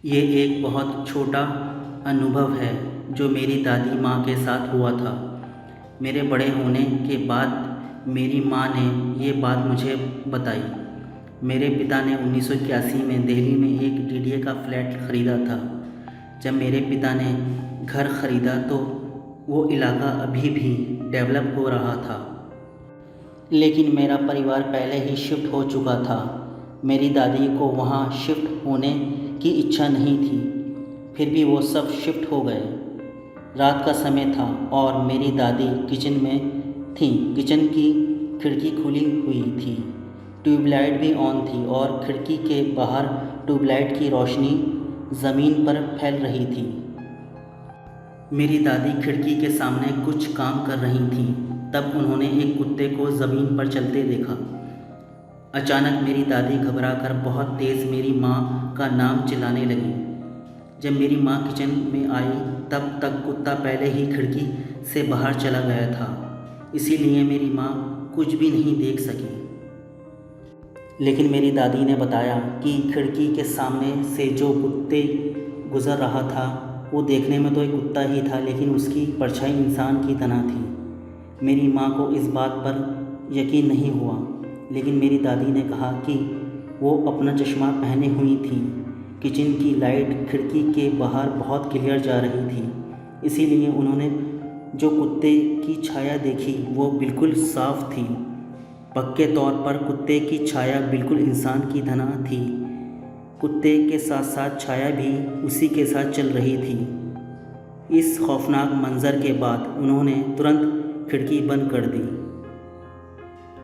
ये एक बहुत छोटा अनुभव है जो मेरी दादी माँ के साथ हुआ था। मेरे बड़े होने के बाद मेरी माँ ने ये बात मुझे बताई। मेरे पिता ने 1981 में दिल्ली में एक डीडीए का फ्लैट ख़रीदा था। जब मेरे पिता ने घर ख़रीदा तो वो इलाका अभी भी डेवलप हो रहा था, लेकिन मेरा परिवार पहले ही शिफ्ट हो चुका था। मेरी दादी को वहाँ शिफ्ट होने की इच्छा नहीं थी, फिर भी वो सब शिफ्ट हो गए। रात का समय था और मेरी दादी किचन में थी। किचन की खिड़की खुली हुई थी, ट्यूबलाइट भी ऑन थी और खिड़की के बाहर ट्यूबलाइट की रोशनी ज़मीन पर फैल रही थी। मेरी दादी खिड़की के सामने कुछ काम कर रही थी। तब उन्होंने एक कुत्ते को ज़मीन पर चलते देखा। अचानक मेरी दादी घबराकर बहुत तेज़ मेरी माँ का नाम चिल्लाने लगी। जब मेरी माँ किचन में आई तब तक कुत्ता पहले ही खिड़की से बाहर चला गया था, इसीलिए मेरी माँ कुछ भी नहीं देख सकी। लेकिन मेरी दादी ने बताया कि खिड़की के सामने से जो कुत्ते गुज़र रहा था वो देखने में तो एक कुत्ता ही था, लेकिन उसकी परछाई इंसान की तरह थी। मेरी माँ को इस बात पर यकीन नहीं हुआ, लेकिन मेरी दादी ने कहा कि वो अपना चश्मा पहने हुई थी। किचन की लाइट खिड़की के बाहर बहुत क्लियर जा रही थी, इसीलिए उन्होंने जो कुत्ते की छाया देखी वो बिल्कुल साफ थी। पक्के तौर पर कुत्ते की छाया बिल्कुल इंसान की तरह थी। कुत्ते के साथ साथ छाया भी उसी के साथ चल रही थी। इस खौफनाक मंजर के बाद उन्होंने तुरंत खिड़की बंद कर दी।